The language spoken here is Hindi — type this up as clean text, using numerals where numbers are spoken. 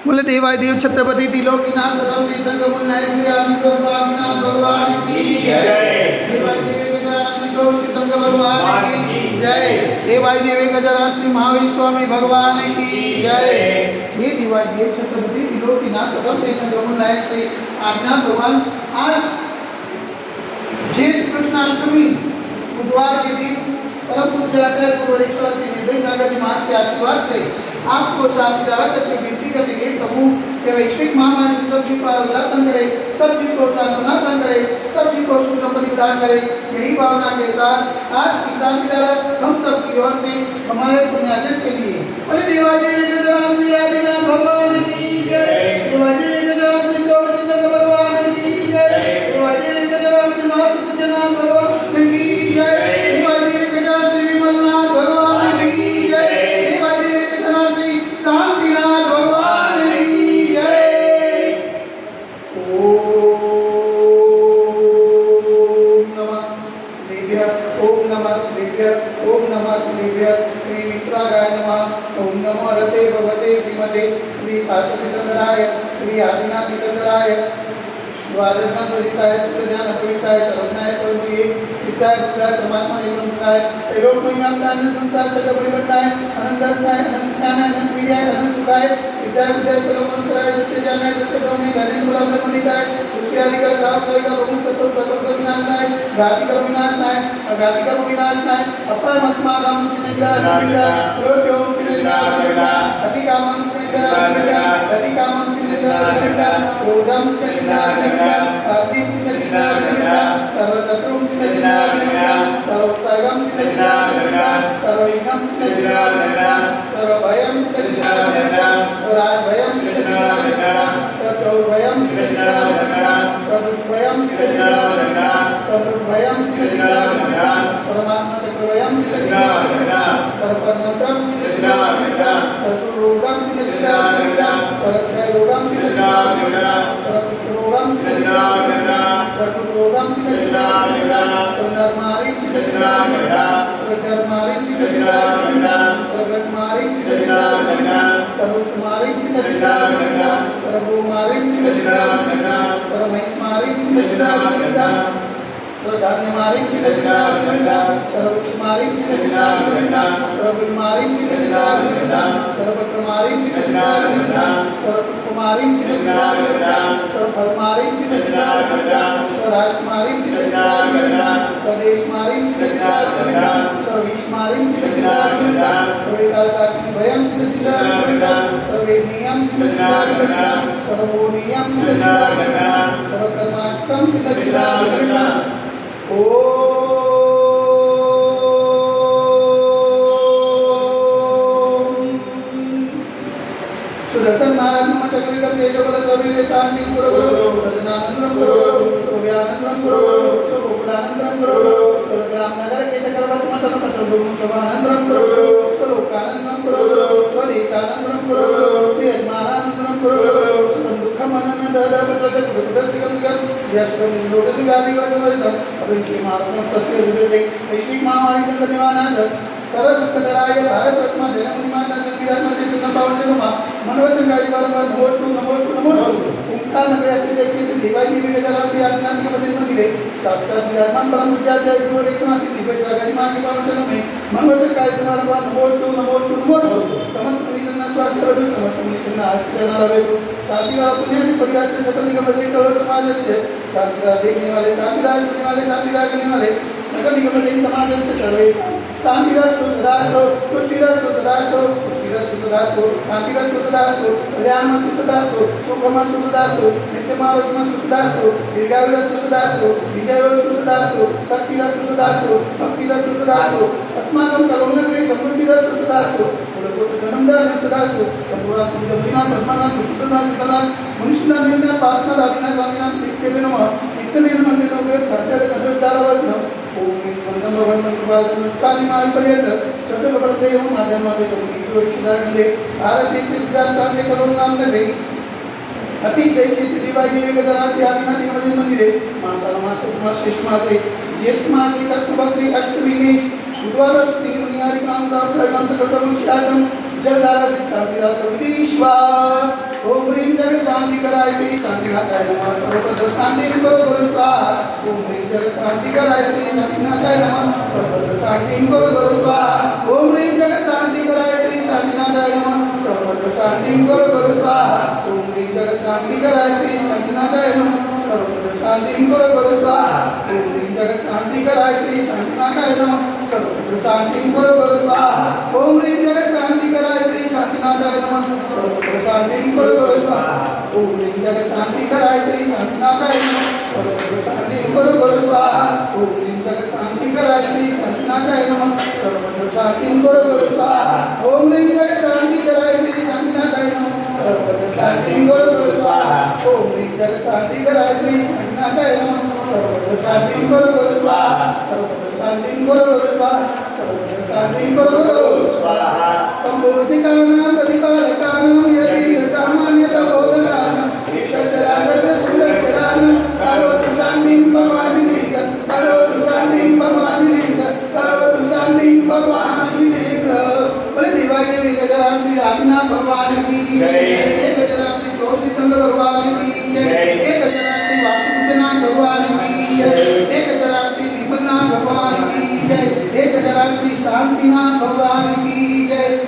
बोले देवादिदेव छत्रपति त्रिलोकीनाथ प्रथम तीर्थंकर नायक श्री आदित्य स्वामीनाथ भगवान की जय। देवादिदेव गजराज श्री चौशीतंकर भगवान की जय। देवादिदेव गजराज श्री महावीर स्वामी भगवान की जय। ये देवादिदेव छत्रपति त्रिलोकीनाथ प्रथम तीर्थंकर नायक श्री आदिनाथ भगवान आज जेठ कृष्णाष्टमी बुधवार के दिन परम पूज्य आचार्य गुरुवरेश्वर श्री निर्भय सागर जी महाराज के आशीर्वाद से आपको शांतिदारा तक की विनती करेंगे प्रभु के वैश्विक महामारी से सब जी को उल्लासन करे, सब जी को सांत्वना प्रदान करे, सब जी को सुख संपत्ति प्रदान करे। यही भावना के साथ आज की शांतिदारा हम सब की ओर से हमारे पुण्यार्जन के लिए बोले देवादिदेव गजराज श्री आदिनाथ भगवान की जय। देवादिदेव गजराज श्री चौशीतंकर भगवान की जय। देवादिदेव गजराज श्री महासुतनाथ भगवान की जय। देवादिदेव गजराज श्री विमलनाथ भगवान की जय। देवादिदेव गजराज श्री शांतिनाथ भगवान की जय। ओम नमः शिवाय। ओम नमः शिवाय। ओम नमः शिवाय। श्री विक्रागाय नमः। ओम नमो रते भगवते श्रीमते श्री काशीतीर्थंकराय श्री आदिनाथ तीर्थंकराय द्वादशनाम प्रजिताय शुद्ध ध्यान अपवित्राय सर्वज्ञाय सर्वज्ञे सिद्धाय बुद्धाय परमात्मा निर्गुण सुखाय एलोक महिमात्माय संसार जगत परिवर्ताय अनंतस्ताय अनंत ज्ञानाय अनंत विद्याय अनंत सुखाय सिद्धाय बुद्धाय परमोस्तराय सत्य ज्ञानाय सत्य ब्रह्मे ज्ञानेन गुलाम ब्रह्मनिकाय ऋषियादिका साहब जयका प्रमुख सत्व सकल सब विनाशनाय घाति कर्म विनाशनाय अघाति कर्म विनाशनाय अपाय मस्मागम चिनेगा निंदा रोत्योम चिनेगा निंदा अति कामम चिनेगा निंदा अति कामम चिनेगा निंदा क्रोधम चिनेगा निंदा आदिम चिनेगा निंदा सर्व शत्रुम चिनेगा निंदा सर्वोत्साहम चिनेगा निंदा सर्वविघ्नम चिनेगा निंदा सर्वभयम चिनेगा निंदा सर्वभयम चिनेगा निंदा सर्वचौभयम चिनेगा निंदा सर्वदुष्भयम चिनेगा निंदा सर्वभयम चिनेगा निंदा परमात्मा चक्रभयम चिनेगा निंदा सर्वपरमंत्रम चिनेगा निंदा सर्वरोगम चिनेगा निंदा सर्वक्षयरोगम चिनेगा निंदा सर्वकुष्ठरोगम चिनेगा निंदा सर्वरोगम चिनेगा निंदा सर्वनरमारी चिनेगा निंदा सर्वचर्मारी चिनेगा निंदा सर्वगजमारी चिनेगा निंदा सर्वसुमारी चिनेगा निंदा सर्वगोमारी चिनेगा निंदा सर्वमहिष्मारी चिनेगा निंदा सर्वधान्यमारी चिनेगा निंदा सर्ववृक्षमारी चिनेगा निंदा सर्वगुलमारी चिनेगा निंदा सर्वपत्रमारी चिनेगा निंदा सर्वपुष्पमारी चिनेगा निंदा सर्वफलमारी चिनेगा निंदा सर्वराष्ट्रमारी चिनेगा निंदा स्वदेशमारी चिनेगा निंदा सर्वविश्वमारी चिनेगा निंदा सर्वेकालसाकिनी भयम चिनेगा निंदा सर्वेनियम चिनेगा निंदा सर्वोनियम चिनेगा निंदा सर्वकर्माष्टम चिनेगा निंदा सुदर्शन महाराज नमः चक्रविक्रम तेजोबल द्रविड़ शांति गुरु गुरु भजनानंदम गुरु गुरु शोभयानंदम गुरु गुरु शोभोपलानंदम गुरु गुरु सर्वग्राम नगर के चक्रवर्ती मतन मतदुम शोभानंदम गुरु गुरु स्वलोकानंदम गुरु गुरु स्वदेशानंदम गुरु गुरु श्री यजमानानंदम गुरु गुरु सुखम दुखम अनंत दद पत्रज गुरुकुल सिकम सिकम यस्कम लोक सिगादि वसवदम अभिंकी मार्गम तस्य जुदते वैश्विक महामारी संकट निवारणार्थ सर्व संकटराय भारत वर्षमा जैन मुनिमाता संकीर्तन चैतन्य पावन जन्मा मनोवचन गायी वारंवार नमोस्तु नमोस्तु नमोस्तु ओंकार नगरे अतिशय क्षेत्र देवादिदेव गजराज श्री आदिनाथ के मंदिर साक्षात विराजमान परम पूज्याचार्य गुरुवरेश्वर श्री दिव्य सागर जी महाराज के पावन जन्म में मनोवचन गायी वारंवार नमोस्तु नमोस्तु नमोस्तु समस्त मुनिजन स्वास्थ्य प्रभु समस्त मुनिजन आशीर्वाद लाभेतु शांतिदारा पुण्य परिवार से सकल निगम जय कलो समाज से शांतिदारा देखने वाले शांतिदारा सुनने वाले शांतिदारा करने वाले सकल निगम जय समाज से सर्वे शांतिरस्तु सदास्तु पुष्टिरस्तु सदास्तु पुष्टिरस्तु सदास्तु शांतिरस्तु सदास्तु कल्याणमस्तु सदास्तु सुखमस्तु सदास्तु नित्यमारोग्यमस्तु सदास्तु दीर्घायुरस्तु सदास्तु विजयोस्तु सदास्तु शक्तिरस्तु सदास्तु भक्तिरस्तु सदास्तु अस्माकं कलोलग्रे समृद्धिरस्तु सदास्तु कुलकोटधनंदान सदास्तु संपूर्ण सिद्धविना ब्रह्मनाथ पुष्टनाथ सकलान मनुष्यनाथ निर्णय पासनाथ आदिनाथ स्वामीनाथ नित्यवे नमः नित्यने नमः देवोगे सत्य कजोदारवस्नम ओम स्कंदम भगवान कृपादम नुष्कानि माल पर्यंत शब्द परदेव माध्यमाते जगदीश्वर रक्षणागले भारत देश विचार प्रांत करोन नाम नगरे अतिशय चित्त देवादिदेव गजराज श्री आदिनाथ के मंदिरे मासाला मास श्रेष्ठ मासे ज्येष्ठ मासे कृष्ण अष्टमी ने बुधवार सुदी मुनियारी काम साहब सकल कर्म शियादम जलधारा से शांतिदार प्रविदीश्वर ओम शांतिनाथाय नमः सर्वत्र शांति करो गुरु स्वाहा ओम ह्रीं जगत शांति कराय श्री शांतिनाथाय नमः सर्वत्र शांति करो गुरु स्वाहा ओम ह्रीं जगत शांति कराय श्री शांतिनाथाय नमः सर्वत्र शांति करो गुरु स्वाहा ओम ह्रीं जगत शांति कराय श्री शांतिनाथाय नमः सर्वत्र शांति करो गुरु स्वाहा ओम ह्रीं जगत शांति कराय श्री शांतिनाथाय नमः सर्वत्र शांति करो गुरु स्वाहा ओम ह्रीं जगत शांति कराय श्री शांतिनाथाय नमः सर्वत्र शांति करो गुरु स्वाहा ओम ह्रीं जगत शांति कराय श्री शांतिनाथाय नमः सर्वत्र शांति करो गुरु स्वाहा ओम ह्रीं जगत शांति कराय श्री शांतिनाथाय नमः सर्वत्र शांति करो गुरु स्वाहा ओम ह्रीं जगत शांति कराय श्री शांतिनाथाय नमः सर्वत्र शांति करो गुरु स्वाहा ओम ह्रीं जगत शांति कराय श्री शांतिनाथाय नमः सर्वत्र शांति करो गुरु स्वाहा सर्वत्र शांति करो गुरु स्वाहा सर्वत्र शांति करो गुरु स्वाहा संबोधिकानां प्रतिपालकानां यदि सामान्यत बोधनानां ईशस्यराशस्य पुरस्सरानं करोतु शान्तिं भगवानिधीक करोतु शान्तिं भगवानिधीक करोतु शान्तिं भगवानिधीक बोले दिवाई देवी गजराश्री आदिनाथ भगवान की जय एक गजराश्री चौसितंग भगवान की जय एक गजराश्री वासुदेवनाथ भगवान की जय एक गजराश्री विमलनाथ भगवान की जय एक गजराश्री शांतिनाथ भगवान की जय।